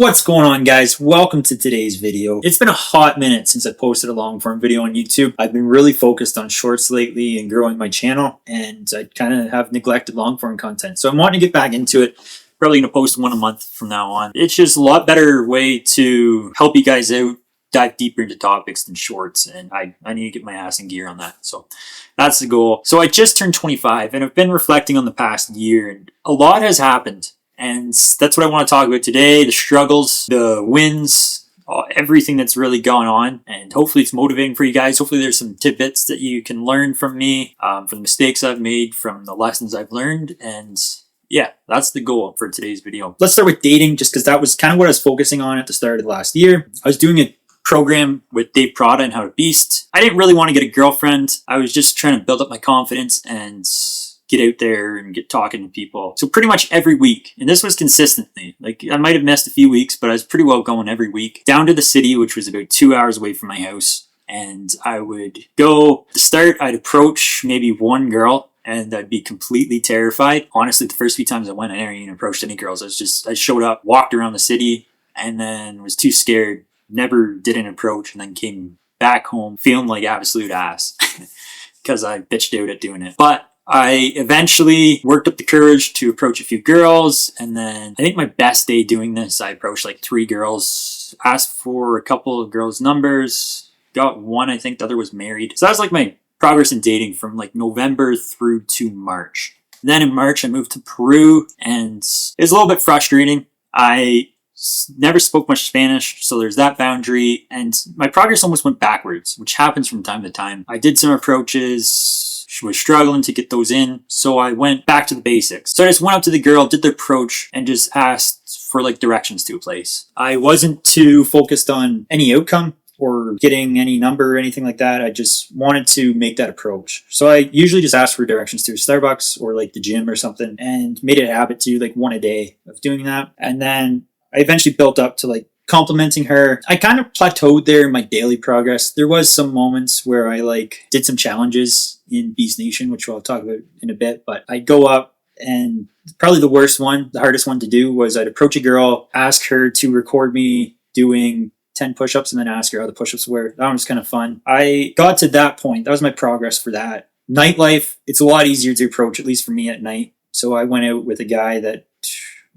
What's going on, guys? Welcome to today's video. It's been a hot minute since I posted a long form video on YouTube. I've been really focused on shorts lately and growing my channel, and I kind of have neglected long form content. So I'm wanting to get back into it. Probably going to post one a month from now on. It's just a lot better way to help you guys out, dive deeper into topics than shorts, and I need to get my ass in gear on that. So that's the goal. So I just turned 25 and I've been reflecting on the past year, and a lot has happened. And that's what I want to talk about today. The struggles, the wins, everything that's really gone on. And hopefully it's motivating for you guys. Hopefully there's some tidbits that you can learn from me, from the mistakes I've made, from the lessons I've learned. And yeah, that's the goal for today's video. Let's start with dating, just because that was kind of what I was focusing on at the start of the last year. I was doing a program with Dave Prada and How to Beast. I didn't really want to get a girlfriend. I was just trying to build up my confidence and get out there and get talking to people. So pretty much every week, and this was consistently, like I might have missed a few weeks, but I was pretty well going every week, down to the city, which was about 2 hours away from my house. And I would go, to start, I'd approach maybe one girl and I'd be completely terrified. Honestly, the first few times I went, I never even approached any girls. I showed up, walked around the city, and then was too scared, never did an approach, and then came back home feeling like absolute ass because I bitched out at doing it. But I eventually worked up the courage to approach a few girls, and then I think my best day doing this, I approached like 3 girls, asked for a couple of girls' numbers, got one, I think the other was married. So that was like my progress in dating from like November through to March. Then in March, I moved to Peru, and it was a little bit frustrating. I never spoke much Spanish, so there's that boundary, and my progress almost went backwards, which happens from time to time. I did some approaches, was struggling to get those in, so I went back to the basics. So I just went up to the girl, did the approach, and just asked for like directions to a place. I wasn't too focused on any outcome or getting any number or anything like that. I just wanted to make that approach. So I usually just asked for directions to a Starbucks or like the gym or something, and made it a habit to like one a day of doing that. And then I eventually built up to like complimenting her. I kind of plateaued there in my daily progress. There was some moments where I like did some challenges in Beast Nation, which I'll talk about in a bit, but I'd go up, and probably the worst one, the hardest one to do, was I'd approach a girl, ask her to record me doing 10 push-ups, and then ask her how the push-ups were. That one was kind of fun. I got to that point. That was my progress for that. Nightlife, it's a lot easier to approach, at least for me at night. So I went out with a guy that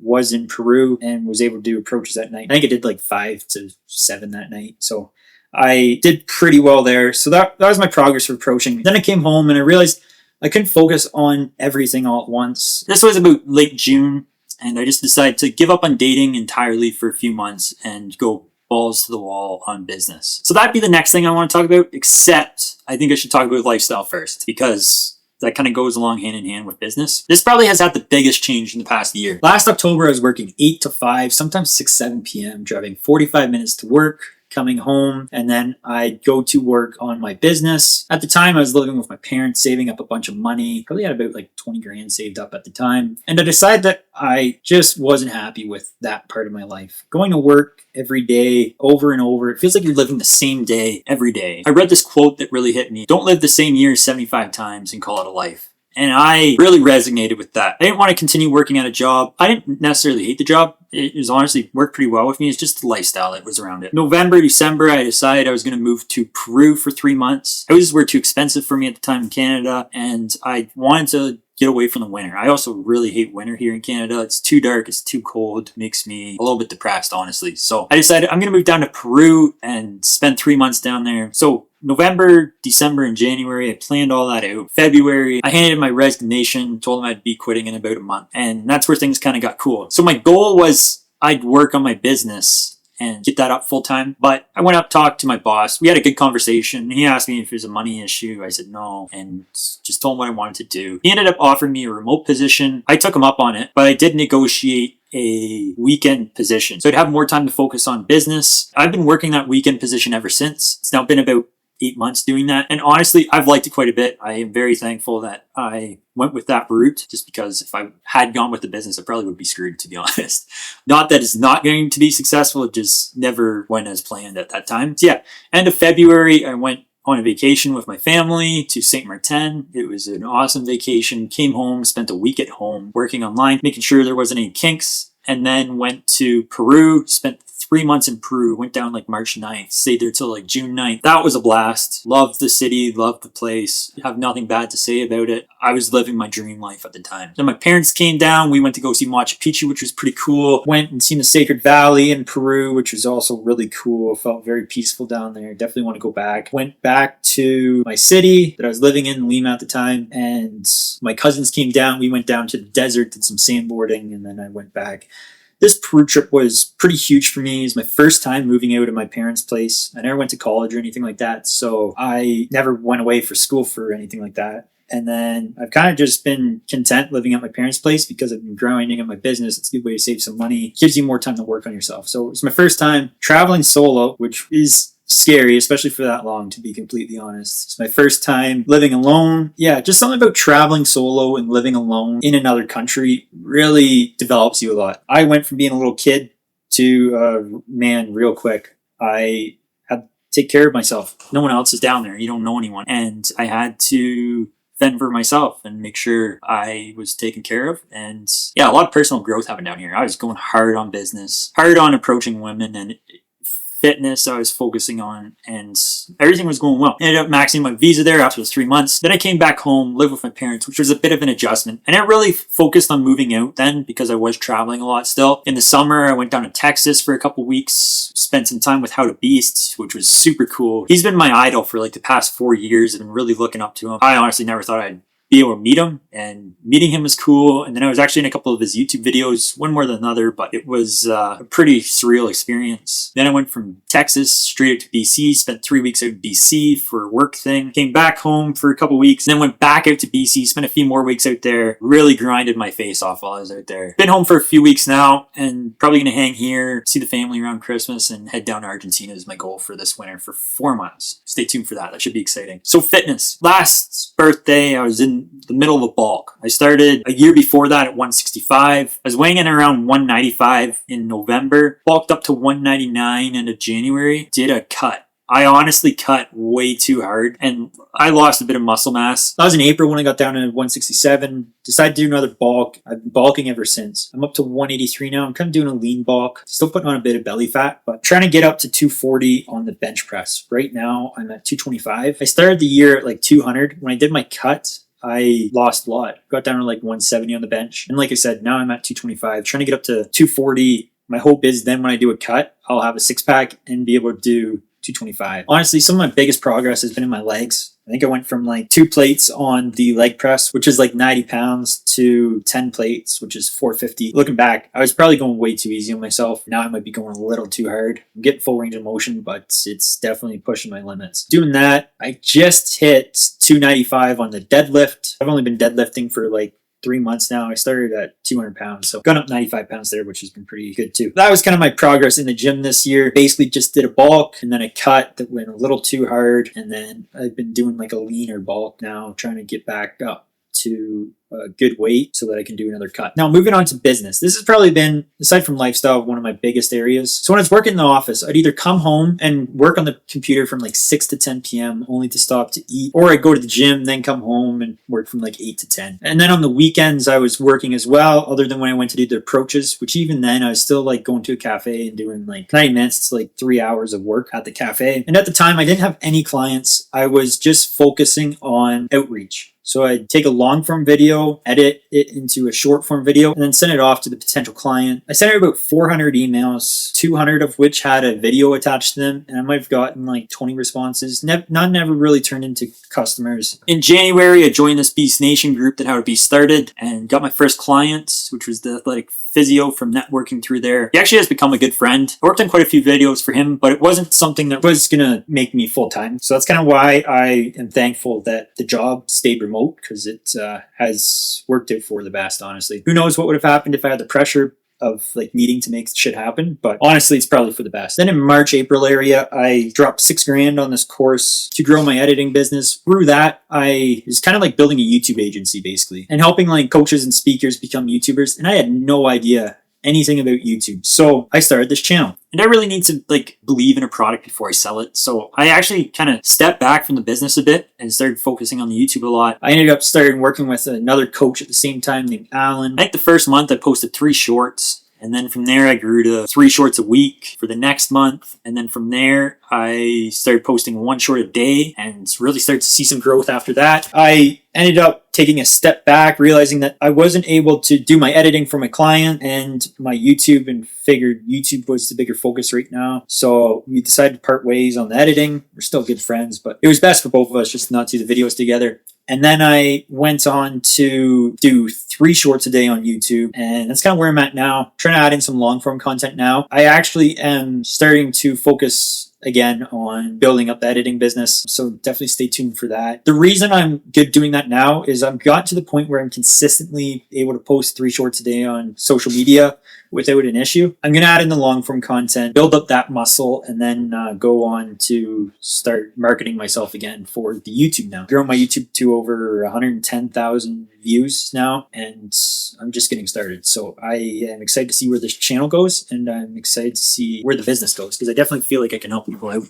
was in Peru and was able to do approaches at night. I think I did like 5 to 7 that night. So I did pretty well there. So that was my progress for approaching. Then I came home and I realized I couldn't focus on everything all at once. This was about late June, and I just decided to give up on dating entirely for a few months and go balls to the wall on business. So that'd be the next thing I want to talk about, except I think I should talk about lifestyle first, because that kind of goes along hand in hand with business. This probably has had the biggest change in the past year. Last October, I was working 8 to 5, sometimes 6, 7 p.m., driving 45 minutes to work, coming home, and then I'd go to work on my business. At the time, I was living with my parents, saving up a bunch of money. Probably had about like 20 grand saved up at the time. And I decided that I just wasn't happy with that part of my life. Going to work every day, over and over, it feels like you're living the same day every day. I read this quote that really hit me. Don't live the same year 75 times and call it a life. And I really resonated with that. I didn't want to continue working at a job. I didn't necessarily hate the job. It was honestly worked pretty well with me. It's just the lifestyle that was around it. November, December, I decided I was going to move to Peru for 3 months. Houses were too expensive for me at the time in Canada, and I wanted to get away from the winter. I also really hate winter here in Canada. It's too dark, it's too cold, makes me a little bit depressed, honestly. So I decided I'm going to move down to Peru and spend 3 months down there. So November, December, and January, I planned all that out. February, I handed in my resignation, told them I'd be quitting in about a month. And that's where things kind of got cool. So my goal was I'd work on my business and get that up full time. But I went up, talked to my boss. We had a good conversation. He asked me if it was a money issue. I said no, and just told him what I wanted to do. He ended up offering me a remote position. I took him up on it, but I did negotiate a weekend position. So I'd have more time to focus on business. I've been working that weekend position ever since. It's now been about 8 months doing that. And honestly, I've liked it quite a bit. I am very thankful that I went with that route, just because if I had gone with the business, I probably would be screwed, to be honest. Not that it's not going to be successful. It just never went as planned at that time. So yeah, end of February, I went on a vacation with my family to St. Martin. It was an awesome vacation. Came home, spent a week at home working online, making sure there wasn't any kinks. and then went to Peru, spent 3 months in Peru, went down like March 9th, stayed there till like June 9th. That was a blast. Loved the city, loved the place. Have nothing bad to say about it. I was living my dream life at the time. Then my parents came down. We went to go see Machu Picchu, which was pretty cool. Went and seen the Sacred Valley in Peru, which was also really cool. Felt very peaceful down there. Definitely want to go back. Went back to my city that I was living in, Lima at the time, and my cousins came down. We went down to the desert, did some sandboarding, and then I went back. This Peru trip was pretty huge for me. It was my first time moving out of my parents' place. I never went to college or anything like that, so I never went away for school for anything like that. And then I've kind of just been content living at my parents' place because I've been growing in my business. It's a good way to save some money. It gives you more time to work on yourself. So it's my first time traveling solo, which is scary, especially for that long, to be completely honest. It's my first time living alone. Yeah, just something about traveling solo and living alone in another country really develops you a lot. I went from being a little kid to man real quick. I had to take care of myself. No one else is down there. You don't know anyone. And I had to fend for myself and make sure I was taken care of. And yeah, a lot of personal growth happened down here. I was going hard on business, hard on approaching women, and fitness I was focusing on, and everything was going well. I ended up maxing my visa there after those 3 months. Then I came back home, lived with my parents, which was a bit of an adjustment. I didn't really focused on moving out then because I was traveling a lot still. In the summer, I went down to Texas for a couple weeks, spent some time with How to Beast, which was super cool. He's been my idol for like the past 4 years, and I'm really looking up to him. I honestly never thought I'd be able to meet him, and meeting him was cool. And then I was actually in a couple of his YouTube videos, one more than another, but it was a pretty surreal experience. Then I went from Texas straight out to BC, spent 3 weeks out in BC for a work thing, came back home for a couple weeks, then went back out to BC, spent a few more weeks out there, really grinded my face off while I was out there. Been home for a few weeks now, and probably gonna hang here, see the family around Christmas, and head down to Argentina is my goal for this winter for 4 months. Stay tuned for that. That should be exciting. So fitness. Last birthday, I was in the middle of a bulk. I started a year before that at 165. I was weighing in around 195 in November, bulked up to 199 into January, did a cut. I honestly cut way too hard, and I lost a bit of muscle mass. That was in April when I got down to 167. Decided to do another bulk. I've been bulking ever since. I'm up to 183 now. I'm kind of doing a lean bulk. Still putting on a bit of belly fat, but trying to get up to 240 on the bench press. Right now, I'm at 225. I started the year at like 200. When I did my cut, I lost a lot. Got down to like 170 on the bench. And like I said, now I'm at 225, trying to get up to 240. My hope is then when I do a cut, I'll have a six pack and be able to do 225. Honestly, some of my biggest progress has been in my legs. I think I went from like 2 plates on the leg press, which is like 90 pounds, to 10 plates, which is 450. Looking back, I was probably going way too easy on myself. Now I might be going a little too hard. I'm getting full range of motion, but it's definitely pushing my limits. Doing that, I just hit 295 on the deadlift. I've only been deadlifting for like 3 months now. I started at 200 pounds, so gone up 95 pounds there, which has been pretty good too. That was kind of my progress in the gym this year. Basically just did a bulk and then a cut that went a little too hard, and then I've been doing like a leaner bulk now, trying to get back up to a good weight so that I can do another cut. Now moving on to business. This has probably been, aside from lifestyle, one of my biggest areas. So when I was working in the office, I'd either come home and work on the computer from like 6 to 10 p.m. only to stop to eat, or I'd go to the gym, then come home and work from like 8 to 10. And then on the weekends, I was working as well, other than when I went to do the approaches, which even then I was still like going to a cafe and doing like 90 minutes to like 3 hours of work at the cafe. And at the time, I didn't have any clients. I was just focusing on outreach. So I'd take a long form video, edit it into a short form video, and then send it off to the potential client. I sent out about 400 emails, 200 of which had a video attached to them, and I might have gotten like 20 responses. None ever really turned into customers. In January, I joined this Beast Nation group that How to Beast started and got my first client, which was the athletic physio from networking through there. He actually has become a good friend. I worked on quite a few videos for him, but it wasn't something that was gonna make me full-time. So that's kind of why I am thankful that the job stayed remote, because it has worked out for the best, honestly. Who knows what would have happened if I had the pressure of like needing to make shit happen, but honestly it's probably for the best. Then in March, April area, I dropped $6,000 on this course to grow my editing business. Through that, I was kind of like building a YouTube agency basically, and helping like coaches and speakers become YouTubers, and I had no idea anything about YouTube. So I started this channel, and I really need to like believe in a product before I sell it. So I actually kind of stepped back from the business a bit and started focusing on the YouTube a lot. I ended up starting working with another coach at the same time named Alan. I think the first month I posted 3 shorts, And then from there, I grew to 3 shorts a week for the next month. And then from there, I started posting 1 short a day and really started to see some growth after that. I ended up taking a step back, realizing that I wasn't able to do my editing for my client and my YouTube, and figured YouTube was the bigger focus right now. So we decided to part ways on the editing. We're still good friends, but it was best for both of us just not to do the videos together. And then I went on to do 3 shorts a day on YouTube, and that's kind of where I'm at now. Trying to add in some long form content now. I actually am starting to focus again on building up the editing business, so definitely stay tuned for that. The reason I'm good doing that now is I've got to the point where I'm consistently able to post 3 shorts a day on social media without an issue. I'm going to add in the long form content, build up that muscle, and then go on to start marketing myself again for the YouTube now. I've grown my YouTube to over 110,000 views now, and I'm just getting started. So I am excited to see where this channel goes, and I'm excited to see where the business goes, because I definitely feel like I can help people out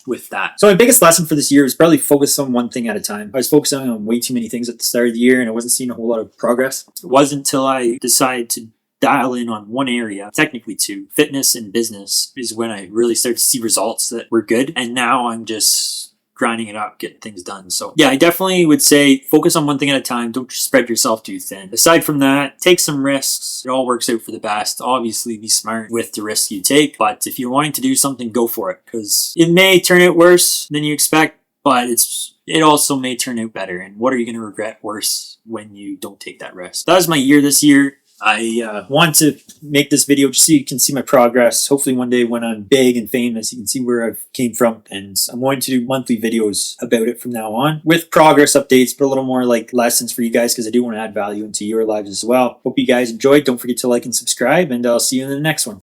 with that. So my biggest lesson for this year is probably focus on one thing at a time. I was focusing on way too many things at the start of the year, and I wasn't seeing a whole lot of progress. It wasn't until I decided to dial in on one area, technically 2, fitness and business, is when I really started to see results that were good. And now I'm just grinding it out, getting things done. So yeah, I definitely would say focus on one thing at a time. Don't spread yourself too thin. Aside from that, take some risks. It all works out for the best. Obviously, be smart with the risks you take. But if you're wanting to do something, go for it, because it may turn out worse than you expect, but it also may turn out better. And what are you going to regret worse when you don't take that risk? That was my year this year. I want to make this video just so you can see my progress. Hopefully one day when I'm big and famous, you can see where I've came from. And I'm going to do monthly videos about it from now on, with progress updates, but a little more like lessons for you guys, because I do want to add value into your lives as well. Hope you guys enjoyed. Don't forget to like and subscribe, and I'll see you in the next one.